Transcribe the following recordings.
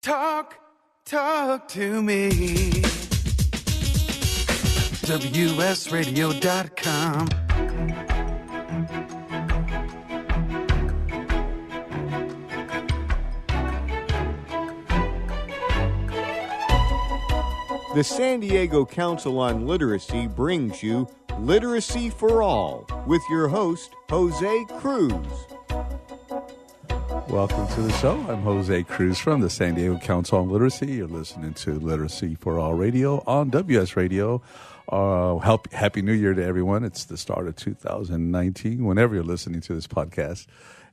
Talk to me. WSRadio.com. The San Diego Council on Literacy brings you Literacy for All with your host, Jose Cruz. Welcome to the show. I'm Jose Cruz from the San Diego Council on Literacy. You're listening to Literacy for All Radio on WS Radio. Happy New Year to everyone. It's the start of 2019, whenever you're listening to this podcast.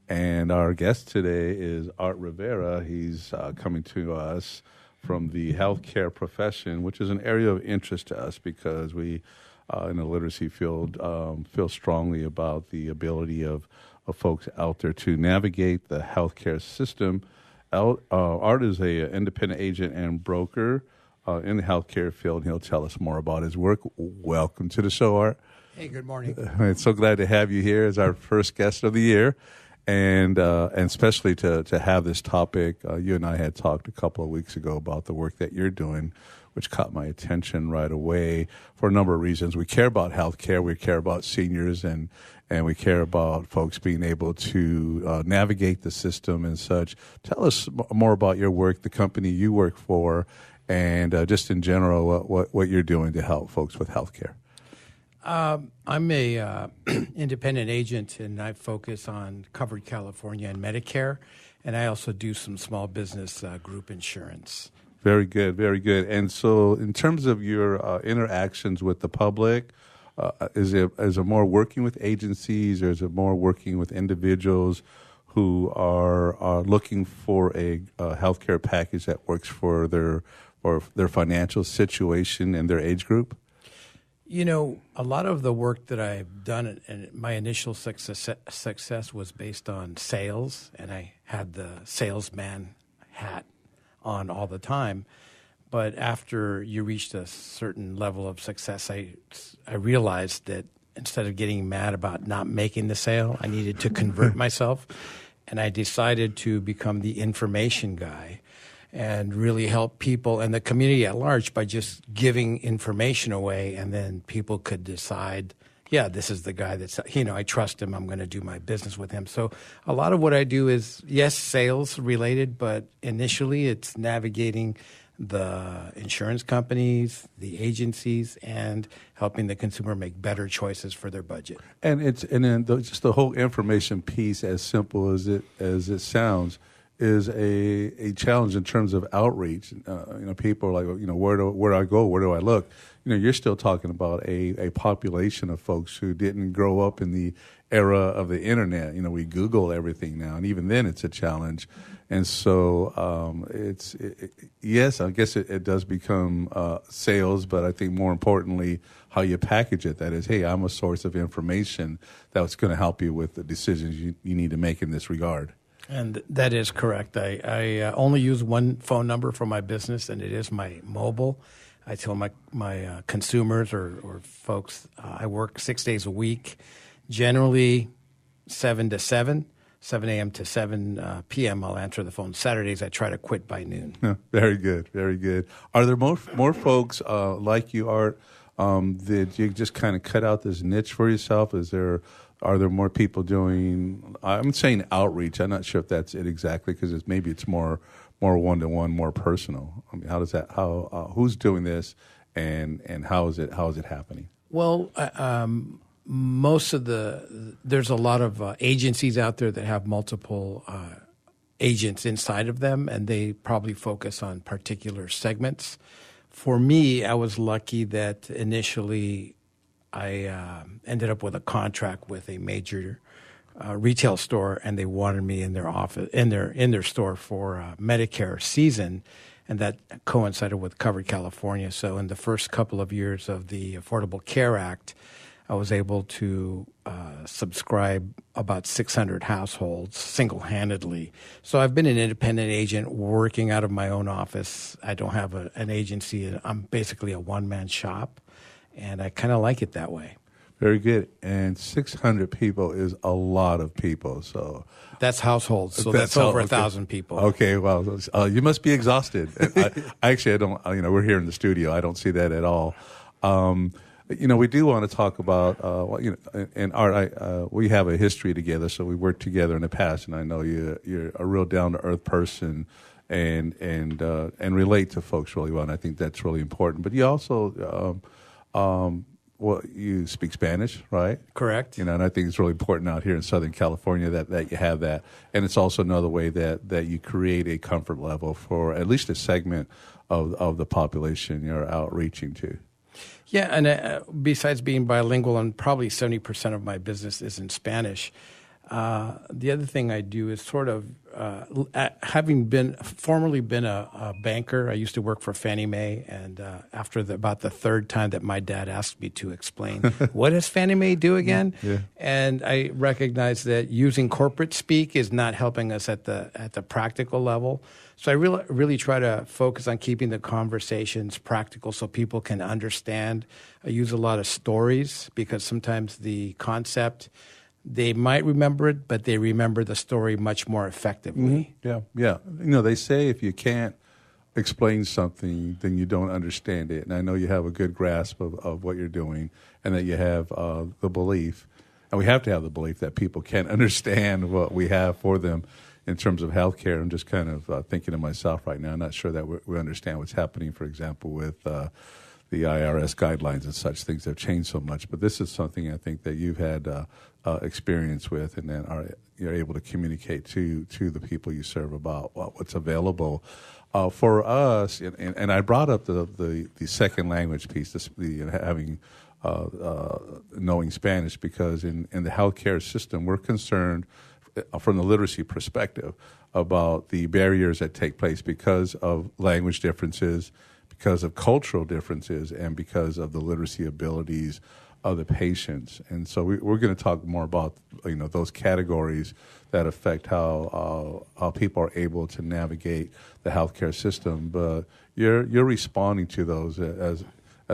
And our guest today is Art Rivera. He's coming to us from the healthcare profession, which is an area of interest to us because we, in the literacy field, feel strongly about the ability of folks out there to navigate the healthcare system. Art is an independent agent and broker in the healthcare field. He'll tell us more about his work. Welcome to the show, Art. Hey, good morning. It's so glad to have you here as our first guest of the year, and especially to have this topic. You and I had talked a couple of weeks ago about the work that you're doing, which caught my attention right away for a number of reasons. We care about healthcare, we care about seniors, and we care about folks being able to navigate the system and such. Tell us more about your work, the company you work for, and just in general what you're doing to help folks with healthcare. I'm a independent agent, and I focus on covered California and Medicare, and I also do some small business group insurance. Very good, very good. And so in terms of your interactions with the public, is it more working with agencies, or is it more working with individuals who are looking for a healthcare package that works for their financial situation and their age group? You know, a lot of the work that I've done, and my initial success was based on sales, and I had the salesman hat on all the time. But after you reached a certain level of success, I realized that instead of getting mad about not making the sale, I needed to convert myself. And I decided to become the information guy and really help people and the community at large by just giving information away. And then people could decide, yeah, this is the guy that's, I trust him. I'm going to do my business with him. So a lot of what I do is, yes, sales related, but initially it's navigating the insurance companies, the agencies, and helping the consumer make better choices for their budget. And just the whole information piece, as simple as it sounds, is a challenge in terms of outreach. People are like, where do I go? Where do I look? You're still talking about a population of folks who didn't grow up in the era of the internet. We Google everything now, and even then it's a challenge. And so yes, I guess it does become sales, but I think more importantly, how you package it. That is, hey, I'm a source of information that's going to help you with the decisions you need to make in this regard. And that is correct. I only use one phone number for my business, and it is my mobile. I tell my consumers or folks I work 6 days a week, generally 7 to 7 a.m. to 7 p.m. I'll answer the phone. Saturdays I try to quit by noon. Very good, very good. Are there more folks like you, Art, that you just kind of cut out this niche for yourself? Are there more people doing? I'm saying outreach. I'm not sure if that's it exactly, because maybe it's more one-to-one, more personal. I mean, how does that? Who's doing this, and how is it happening? Well, there's a lot of agencies out there that have multiple agents inside of them, and they probably focus on particular segments. For me, I was lucky that initially I ended up with a contract with a major retail store, and they wanted me in their office, in their store for Medicare season, and that coincided with Covered California. So in the first couple of years of the Affordable Care Act, I was able to subscribe about 600 households single-handedly. So I've been an independent agent working out of my own office. I don't have an agency. I'm basically a one-man shop, and I kind of like it that way. Very good. And 600 people is a lot of people. So That's households, so that's over 1,000 people. Okay, well, you must be exhausted. I don't. We're here in the studio. I don't see that at all. We do want to talk about, and Art. We have a history together, so we worked together in the past, and I know you're a real down to earth person, and relate to folks really well. And I think that's really important. But you also, you speak Spanish, right? Correct. And I think it's really important out here in Southern California that you have that. And it's also another way that you create a comfort level for at least a segment of the population you're outreaching to. Yeah, and besides being bilingual, and probably 70% of my business is in Spanish, the other thing I do is sort of, having formerly been a banker, I used to work for Fannie Mae, and after about the third time that my dad asked me to explain, what does Fannie Mae do again? Yeah. And I recognize that using corporate speak is not helping us at the practical level. So I really try to focus on keeping the conversations practical so people can understand. I use a lot of stories because sometimes the concept, they might remember it, but they remember the story much more effectively. Mm-hmm. Yeah. They say if you can't explain something, then you don't understand it. And I know you have a good grasp of what you're doing, and that you have the belief, and we have to have the belief that people can understand what we have for them in terms of healthcare. I'm just kind of thinking to myself right now, I'm not sure that we understand what's happening, for example, with the IRS guidelines and such. Things have changed so much. But this is something I think that you've had experience with, and then you're able to communicate to the people you serve about what's available. For us, and I brought up the second language piece, having knowing Spanish, because in the healthcare system, we're concerned from the literacy perspective about the barriers that take place because of language differences, because of cultural differences, and because of the literacy abilities of the patients. And so we're going to talk more about those categories that affect how people are able to navigate the healthcare system. But you're responding to those as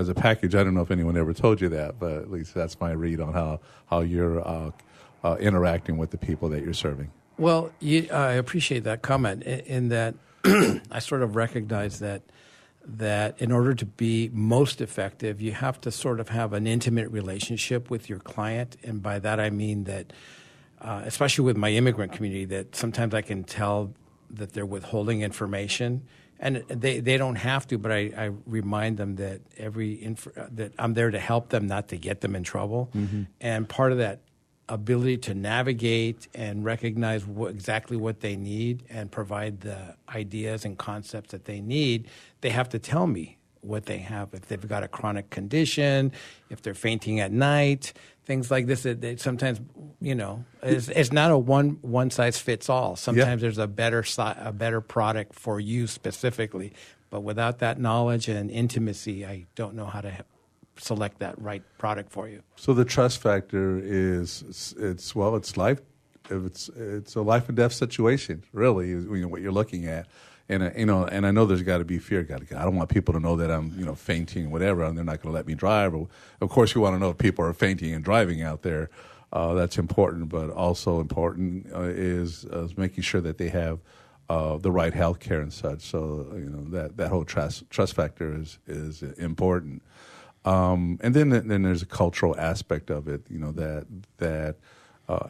a package. I don't know if anyone ever told you that, but at least that's my read on how you're interacting with the people that you're serving. Well, I appreciate that comment in that I sort of recognize that in order to be most effective, you have to sort of have an intimate relationship with your client. And by that, I mean that, especially with my immigrant community, that sometimes I can tell that they're withholding information. And they don't have to, but I remind them that that I'm there to help them, not to get them in trouble. Mm-hmm. And part of that ability to navigate and recognize exactly what they need and provide the ideas and concepts that they need, they have to tell me what they have. If they've got a chronic condition, if they're fainting at night, things like this. Sometimes, it's not a one size fits all. Sometimes there's a better product for you specifically. But without that knowledge and intimacy, I don't know how to select that right product for you. So the trust factor it's life. It's a life and death situation, really, is what you're looking at. And and I know there's got to be fear. I don't want people to know that I'm fainting, whatever, and they're not going to let me drive. Of course, you want to know if people are fainting and driving out there. That's important, but also important is making sure that they have the right health care and such. So that whole trust factor is important. And then there's a cultural aspect of it, that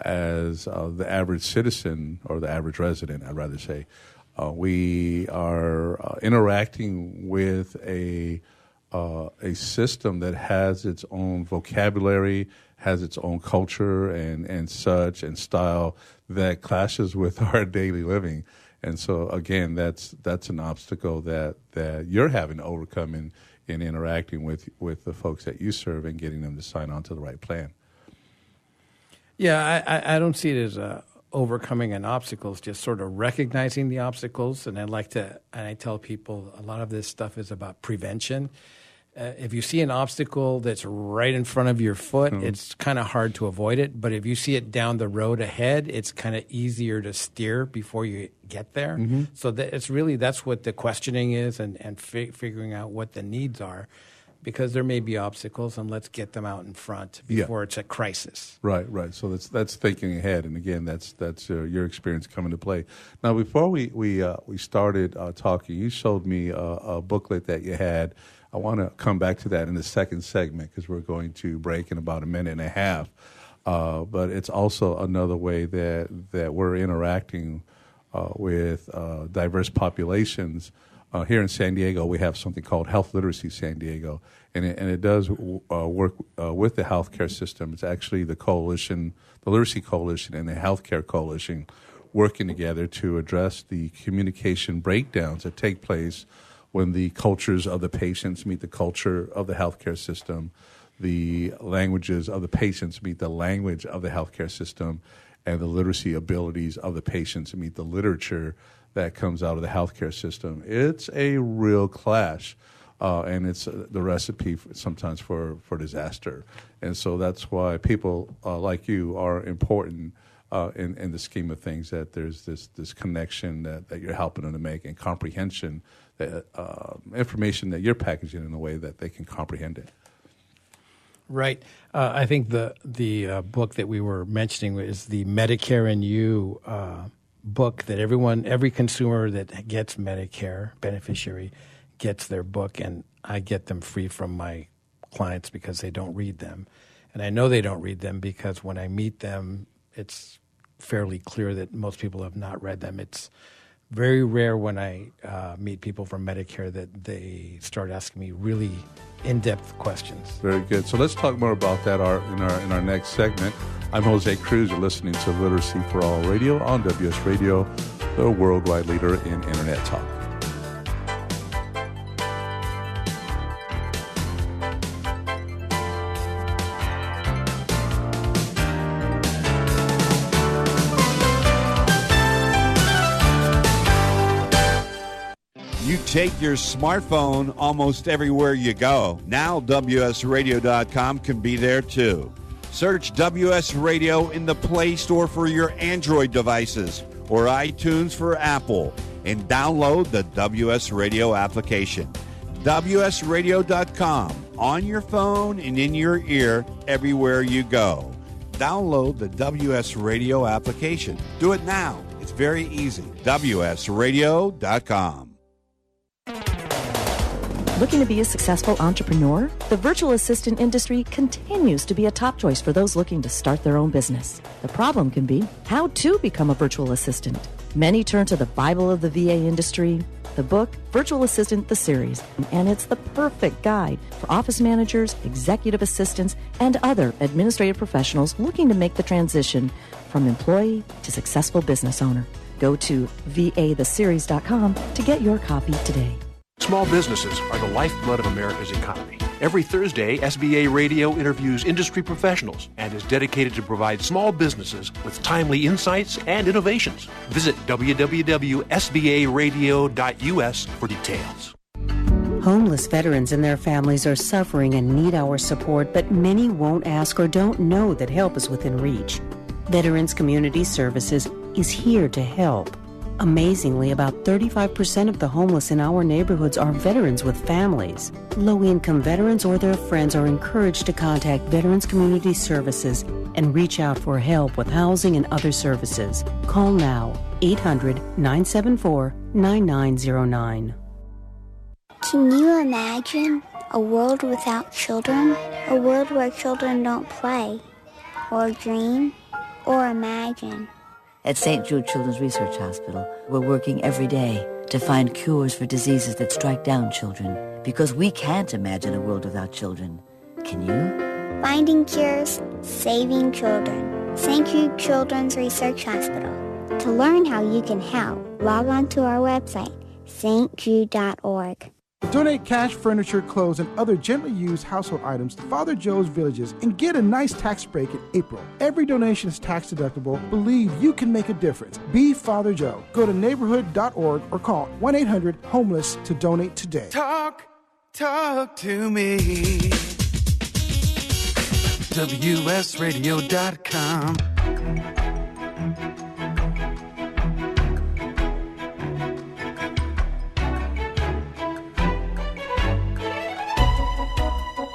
as the average citizen or the average resident, I'd rather say, we are interacting with a system that has its own vocabulary, has its own culture and such and style that clashes with our daily living. And so again, that's an obstacle that you're having to overcome in interacting with the folks that you serve and getting them to sign on to the right plan. Yeah, I don't see it as overcoming an obstacle. It's just sort of recognizing the obstacles. And I tell people a lot of this stuff is about prevention. If you see an obstacle that's right in front of your foot, it's kind of hard to avoid it. But if you see it down the road ahead, it's kind of easier to steer before you get there. Mm-hmm. So that's what the questioning is and figuring out what the needs are. because there may be obstacles, and let's get them out in front before it's a crisis. Right. So that's thinking ahead, and again, that's your experience coming to play. Now, before we started talking, you showed me a booklet that you had. I want to come back to that in the second segment because we're going to break in about a minute and a half. But it's also another way that we're interacting with diverse populations. Here in San Diego, we have something called Health Literacy San Diego, and it does work with the healthcare system. It's actually the coalition, the Literacy Coalition and the Healthcare Coalition working together to address the communication breakdowns that take place when the cultures of the patients meet the culture of the healthcare system, the languages of the patients meet the language of the healthcare system, and the literacy abilities of the patients meet the literature that comes out of the healthcare system. It's a real clash, and it's the recipe sometimes for disaster. And so that's why people like you are important in the scheme of things, that there's this connection that you're helping them to make, and comprehension, that information that you're packaging in a way that they can comprehend it. Right. I think the book that we were mentioning is the Medicare and You book that every consumer that gets Medicare beneficiary gets their book, and I get them free from my clients because they don't read them. And I know they don't read them because when I meet them, it's fairly clear that most people have not read them. It's very rare when I meet people from Medicare that they start asking me really in-depth questions. Very good. So let's talk more about that in our next segment. I'm Jose Cruz. You're listening to Literacy for All Radio on WS Radio, the worldwide leader in Internet talk. You take your smartphone almost everywhere you go. Now WSRadio.com can be there too. Search WS Radio in the Play Store for your Android devices or iTunes for Apple, and download the WS Radio application. WSRadio.com, on your phone and in your ear everywhere you go. Download the WS Radio application. Do it now. It's very easy. WSRadio.com. Looking to be a successful entrepreneur? The virtual assistant industry continues to be a top choice for those looking to start their own business. The problem can be how to become a virtual assistant. Many turn to the Bible of the VA industry, the book Virtual Assistant, the series, and it's the perfect guide for office managers, executive assistants, and other administrative professionals looking to make the transition from employee to successful business owner. Go to vatheseries.com to get your copy today. Small businesses are the lifeblood of America's economy. Every Thursday, SBA Radio interviews industry professionals and is dedicated to provide small businesses with timely insights and innovations. Visit www.sbaradio.us for details. Homeless veterans and their families are suffering and need our support, but many won't ask or don't know that help is within reach. Veterans Community Services is here to help. Amazingly, about 35% of the homeless in our neighborhoods are veterans with families. Low-income veterans or their friends are encouraged to contact Veterans Community Services and reach out for help with housing and other services. Call now, 800-974-9909. Can you imagine a world without children? A world where children don't play, or dream, or imagine? At St. Jude Children's Research Hospital, we're working every day to find cures for diseases that strike down children, because we can't imagine a world without children. Can you? Finding cures, saving children. St. Jude Children's Research Hospital. To learn how you can help, log on to our website, stjude.org. Donate cash, furniture, clothes, and other gently used household items to Father Joe's Villages and get a nice tax break in April. Every donation is tax deductible. Believe you can make a difference. Be Father Joe. Go to neighborhood.org or call 1-800-HOMELESS to donate today. Talk to me. WSRadio.com.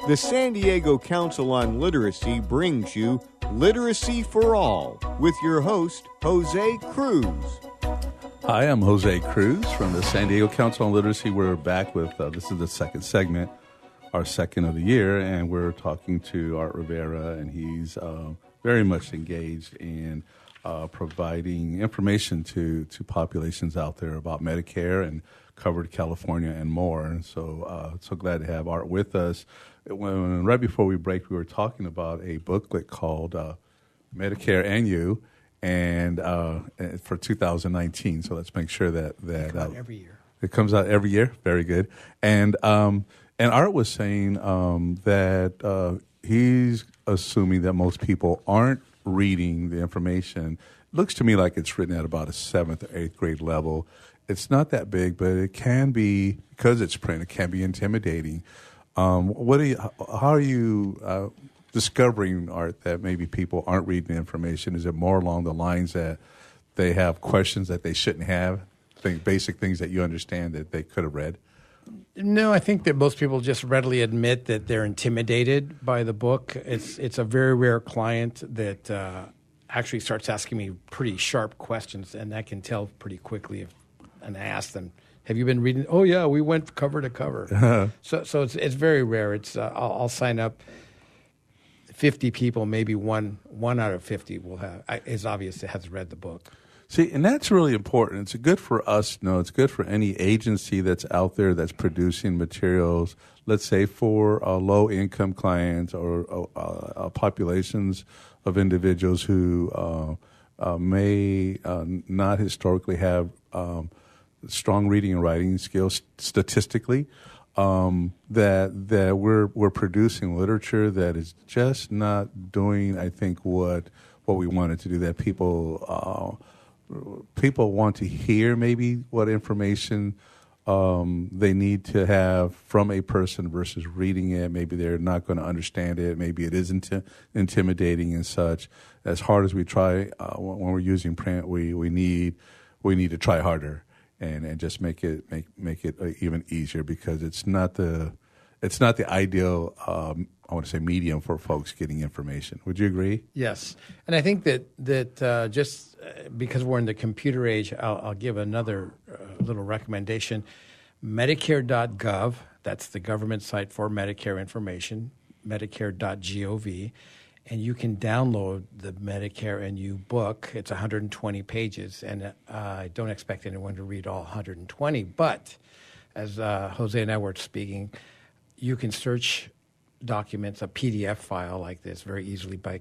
The San Diego Council on Literacy brings you Literacy for All with your host, Jose Cruz. Hi, I'm Jose Cruz from the San Diego Council on Literacy. We're back with, this is the second segment, our second of the year, and we're talking to Art Rivera, and he's very much engaged in providing information to populations out there about Medicare and covered California and more. And so glad to have Art with us. Right before we break, we were talking about a booklet called Medicare and You, and for 2019. So let's make sure that every year. It comes out every year. Very good. And Art was saying that he's assuming that most people aren't reading the information. It looks to me like it's written at about a 7th or 8th grade level. It's not that big, but it can be, because it's print, it can be intimidating. How are you discovering, Art, that maybe people aren't reading the information? Is it more along the lines that they have questions that they shouldn't have, basic things that you understand that they could have read? No, I think that most people just readily admit that they're intimidated by the book. It's a very rare client that actually starts asking me pretty sharp questions, and I can tell pretty quickly and I ask them, have you been reading? Oh, yeah, we went cover to cover. So it's very rare. It's I'll sign up 50 people, maybe one out of 50 will have. It's obvious it has read the book. See, and that's really important. It's good for us to know. It's good for any agency that's out there that's producing materials, let's say for low-income clients or populations of individuals who may not historically have strong reading and writing skills statistically, that we're producing literature that is just not doing, I think, what we wanted to do, that people want to hear maybe what information they need to have from a person versus reading it. Maybe they're not going to understand it. Maybe it is intimidating and such. As hard as we try when we're using print, we need to try harder and just make it even easier, because it's not the ideal I want to say medium for folks getting information. Would you agree? Yes, and I think that just because we're in the computer age, I'll give another little recommendation. Medicare.gov, that's the government site for Medicare information, medicare.gov, and you can download the Medicare and You book. It's 120 pages, and I don't expect anyone to read all 120, but as Jose and I were speaking, you can search documents, a PDF file like this, very easily by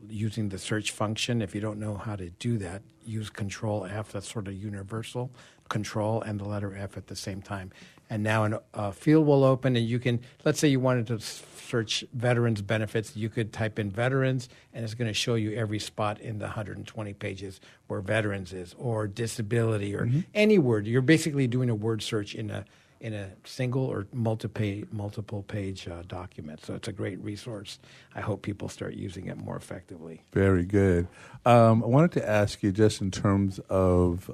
using the search function. If you don't know how to do that, use Control F. That's sort of universal. Control and the letter F at the same time. And now a field will open, and you can, let's say you wanted to search veterans benefits, you could type in veterans, and it's going to show you every spot in the 120 pages where veterans is, or disability, or any word. You're basically doing a word search in a single or multiple page document. So it's a great resource. I hope people start using it more effectively. Very good. I wanted to ask you, just in terms of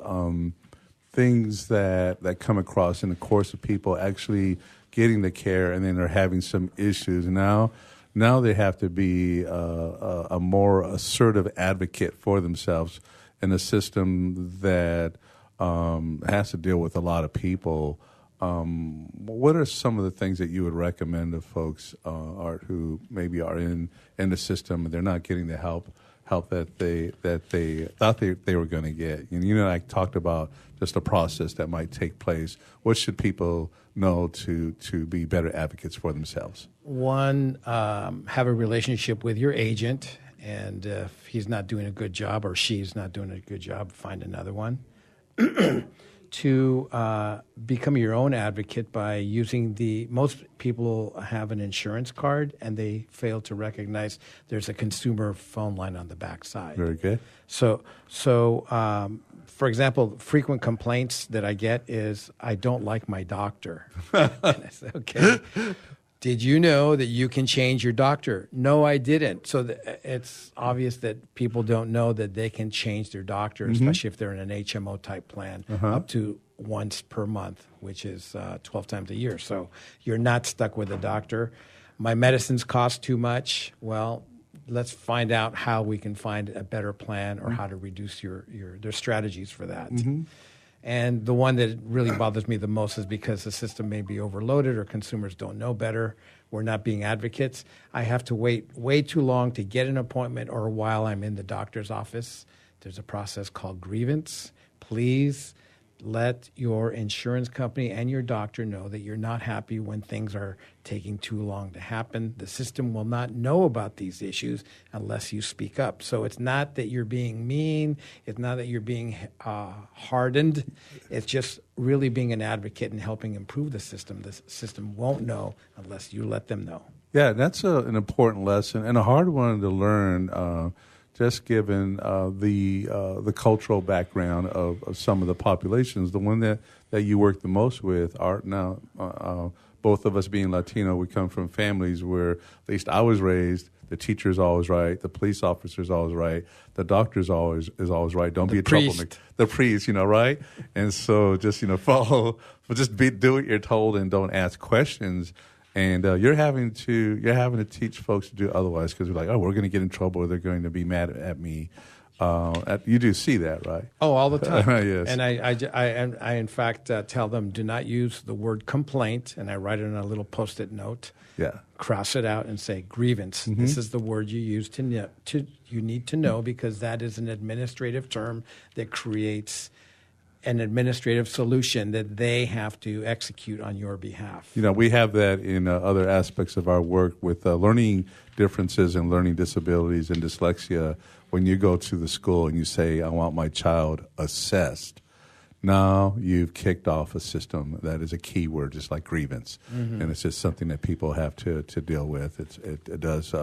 things that come across in the course of people actually getting the care, and then they're having some issues. Now they have to be a more assertive advocate for themselves in a system that has to deal with a lot of people. What are some of the things that you would recommend to folks, Art, who maybe are in the system and they're not getting the help that they thought they were going to get? And, I talked about just a process that might take place. What should people know to be better advocates for themselves? One, have a relationship with your agent, and if he's not doing a good job or she's not doing a good job, find another one. To become your own advocate by using most people have an insurance card, and they fail to recognize there's a consumer phone line on the back side. Very good. So for example, frequent complaints that I get is, I don't like my doctor. And I say, okay. Did you know that you can change your doctor? No, I didn't. So it's obvious that people don't know that they can change their doctor, especially if they're in an HMO type plan, up to once per month, which is 12 times a year. So you're not stuck with a doctor. My medicines cost too much. Well, let's find out how we can find a better plan or how to reduce there's strategies for that. And the one that really bothers me the most is because the system may be overloaded or consumers don't know better. We're not being advocates. I have to wait way too long to get an appointment or while I'm in the doctor's office. There's a process called grievance. Please let your insurance company and your doctor know that you're not happy when things are taking too long to happen. The system will not know about these issues unless you speak up. So it's not that you're being mean. It's not that you're being hardened. It's just really being an advocate and helping improve the system. The system won't know unless you let them know. Yeah, that's an important lesson and a hard one to learn. Just given the cultural background of some of the populations, the one that you work the most with, Art. Now, both of us being Latino, we come from families where, at least I was raised, the teacher's always right, the police officer's always right, the doctor's always right. Don't be a troublemaker. The priest, right? And so just follow, do what you're told and don't ask questions. And you're having to teach folks to do otherwise because we're like, we're going to get in trouble or they're going to be mad at me. You do see that, right? Oh, all the time. Yes. And I in fact tell them, do not use the word complaint, and I write it on a little Post-it note. Yeah. Cross it out and say grievance. Mm-hmm. This is the word you use you need to know because that is an administrative term that creates an administrative solution that they have to execute on your behalf. We have that in other aspects of our work with learning differences and learning disabilities and dyslexia. When you go to the school and you say, I want my child assessed, now you've kicked off a system that is a key word, just like grievance. Mm-hmm. And it's just something that people have to deal with. It does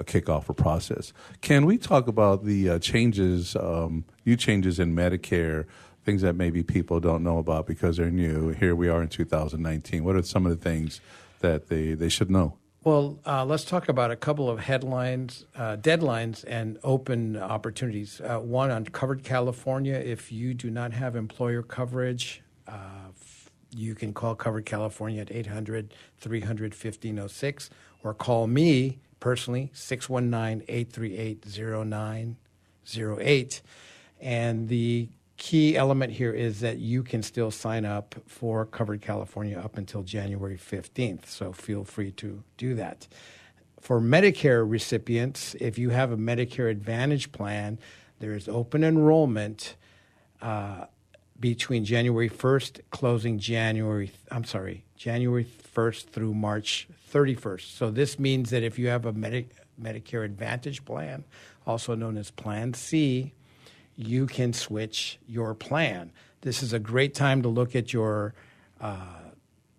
kick off a process. Can we talk about the new changes in Medicare, things that maybe people don't know about because they're new? Here we are in 2019. What are some of the things that they should know? Well, let's talk about a couple of deadlines, and open opportunities. One on Covered California. If you do not have employer coverage, you can call Covered California at 800-300-1506 or call me personally, 619-838-0908. And the key element here is that you can still sign up for Covered California up until January 15th, so feel free to do that. For Medicare recipients, if you have a Medicare Advantage plan, there is open enrollment between January 1st, closing January 1st through March 31st. So this means that if you have a Medicare Advantage plan, also known as Plan C, you can switch your plan. This is a great time to look at your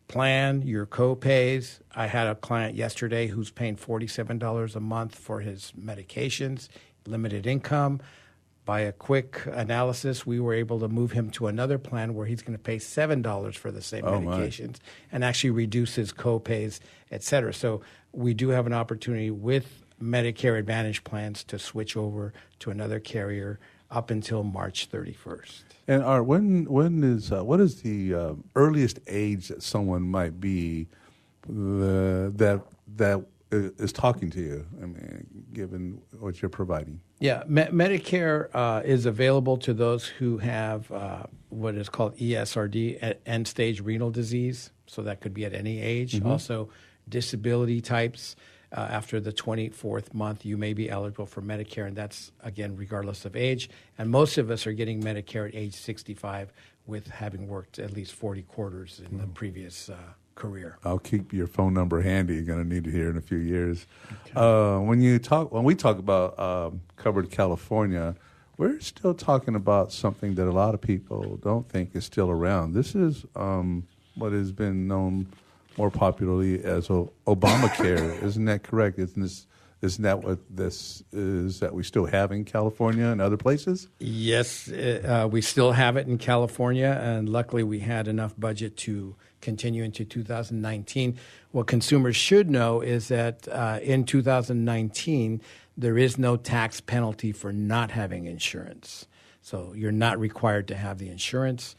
plan, your co-pays. I had a client yesterday who's paying $47 a month for his medications, limited income. By a quick analysis, we were able to move him to another plan where he's going to pay $7 for the same medications and actually reduce his co-pays, et cetera. So we do have an opportunity with Medicare Advantage plans to switch over to another carrier up until March 31st. And Art, what is the earliest age that someone might be that is talking to you? I mean, given what you're providing. Yeah, Medicare is available to those who have what is called ESRD, end-stage renal disease. So that could be at any age. Mm-hmm. Also, disability types. After the 24th month, you may be eligible for Medicare, and that's, again, regardless of age. And most of us are getting Medicare at age 65 with having worked at least 40 quarters in the previous career. I'll keep your phone number handy. You're going to need it here in a few years. Okay. When we talk about Covered California, we're still talking about something that a lot of people don't think is still around. This is what has been known more popularly as Obamacare. Isn't that correct? Isn't that what this is that we still have in California and other places? Yes, we still have it in California, and luckily we had enough budget to continue into 2019. What consumers should know is that in 2019, there is no tax penalty for not having insurance. So you're not required to have the insurance.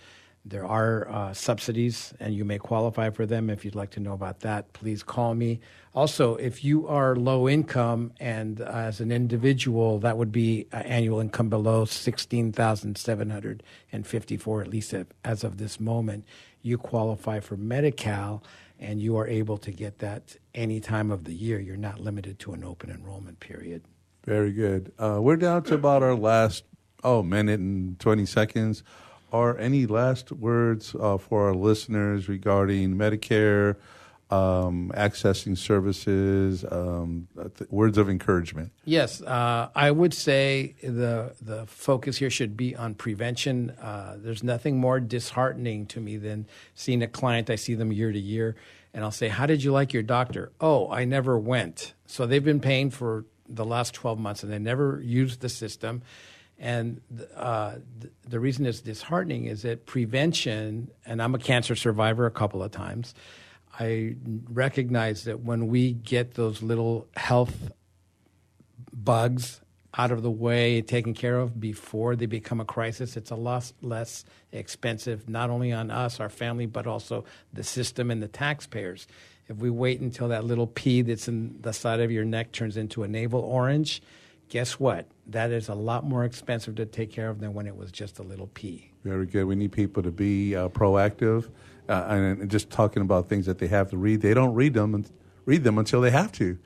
There are subsidies, and you may qualify for them. If you'd like to know about that, please call me. Also, if you are low income and as an individual, that would be annual income below $16,754, at least as of this moment, you qualify for Medi-Cal, and you are able to get that any time of the year. You're not limited to an open enrollment period. Very good. We're down to about our last minute and 20 seconds. Are any last words for our listeners regarding Medicare, accessing services, words of encouragement? Yes, I would say the focus here should be on prevention. There's nothing more disheartening to me than seeing a client. I see them year to year, and I'll say, "How did you like your doctor?" "Oh, I never went." So they've been paying for the last 12 months, and they never used the system. And the reason it's disheartening is that prevention, and I'm a cancer survivor a couple of times, I recognize that when we get those little health bugs out of the way, taken care of before they become a crisis, it's a lot less expensive, not only on us, our family, but also the system and the taxpayers. If we wait until that little pea that's in the side of your neck turns into a navel orange, guess what? That is a lot more expensive to take care of than when it was just a little pea. Very good. We need people to be proactive and just talking about things that they have to read. They don't read them until they have to,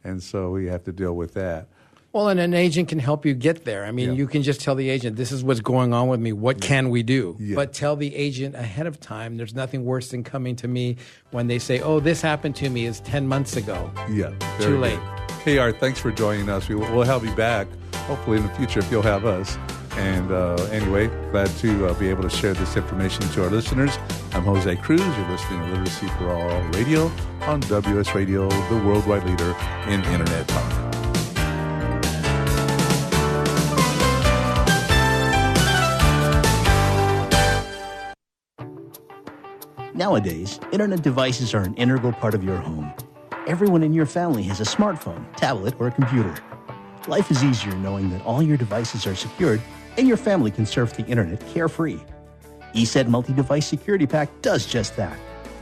and so we have to deal with that. Well, and an agent can help you get there. I mean, you can just tell the agent, "This is what's going on with me. What can we do?" Yeah. But tell the agent ahead of time. There's nothing worse than coming to me when they say, "Oh, this happened to me. It's 10 months ago." Yeah. Too late. Hey, Art, thanks for joining us. We'll have you back, hopefully in the future, if you'll have us. And anyway, glad to be able to share this information to our listeners. I'm Jose Cruz. You're listening to Literacy for All Radio on WS Radio, the worldwide leader in Internet talk. Nowadays, internet devices are an integral part of your home. Everyone in your family has a smartphone, tablet, or a computer. Life is easier knowing that all your devices are secured and your family can surf the internet carefree. ESET Multi-Device Security Pack does just that.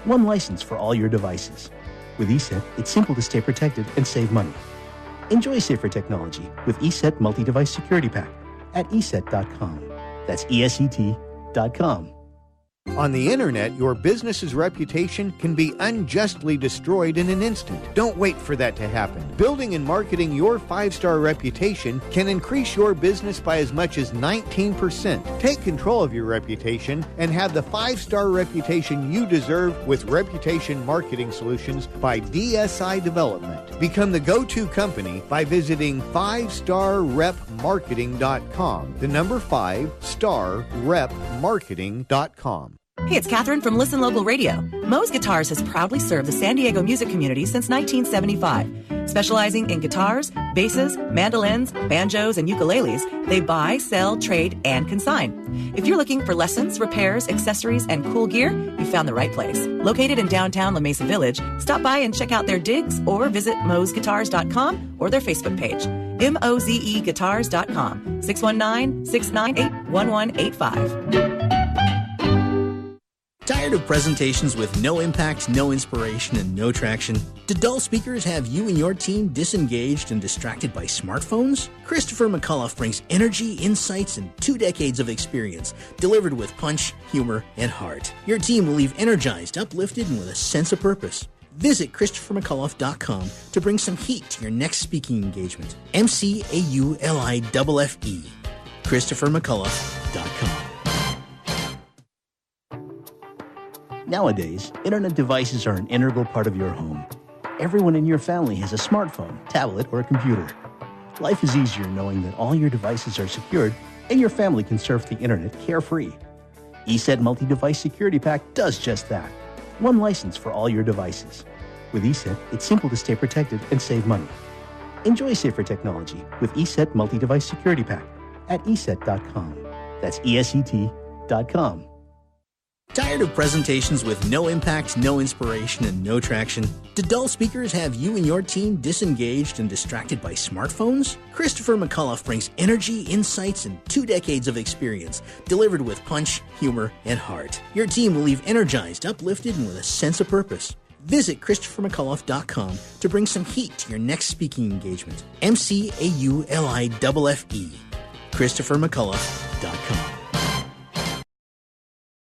One license for all your devices. With ESET, it's simple to stay protected and save money. Enjoy safer technology with ESET Multi-Device Security Pack at ESET.com. That's ESET.com. On the internet, your business's reputation can be unjustly destroyed in an instant. Don't wait for that to happen. Building and marketing your 5-star reputation can increase your business by as much as 19%. Take control of your reputation and have the 5-star reputation you deserve with Reputation Marketing Solutions by DSI Development. Become the go-to company by visiting 5starrepmarketing.com. The number 5starrepmarketing.com. Hey, it's Catherine from Listen Local Radio. Moe's Guitars has proudly served the San Diego music community since 1975. Specializing in guitars, basses, mandolins, banjos, and ukuleles, they buy, sell, trade, and consign. If you're looking for lessons, repairs, accessories, and cool gear, you found the right place. Located in downtown La Mesa Village, stop by and check out their digs or visit moesguitars.com or their Facebook page. mozeguitars.com, 619-698-1185. Tired of presentations with no impact, no inspiration, and no traction? Do dull speakers have you and your team disengaged and distracted by smartphones? Christopher McCullough brings energy, insights, and 2 decades of experience, delivered with punch, humor, and heart. Your team will leave energized, uplifted, and with a sense of purpose. Visit ChristopherMcCullough.com to bring some heat to your next speaking engagement. McCulloughe. ChristopherMcCullough.com. Nowadays, internet devices are an integral part of your home. Everyone in your family has a smartphone, tablet, or a computer. Life is easier knowing that all your devices are secured and your family can surf the internet carefree. ESET Multi-Device Security Pack does just that. One license for all your devices. With ESET, it's simple to stay protected and save money. Enjoy safer technology with ESET Multi-Device Security Pack at ESET.com. That's ESET.com. Tired of presentations with no impact, no inspiration, and no traction? Do dull speakers have you and your team disengaged and distracted by smartphones? Christopher McAuliffe brings energy, insights, and 2 decades of experience, delivered with punch, humor, and heart. Your team will leave energized, uplifted, and with a sense of purpose. Visit ChristopherMcAuliffe.com to bring some heat to your next speaking engagement. McAuliffe. ChristopherMcAuliffe.com.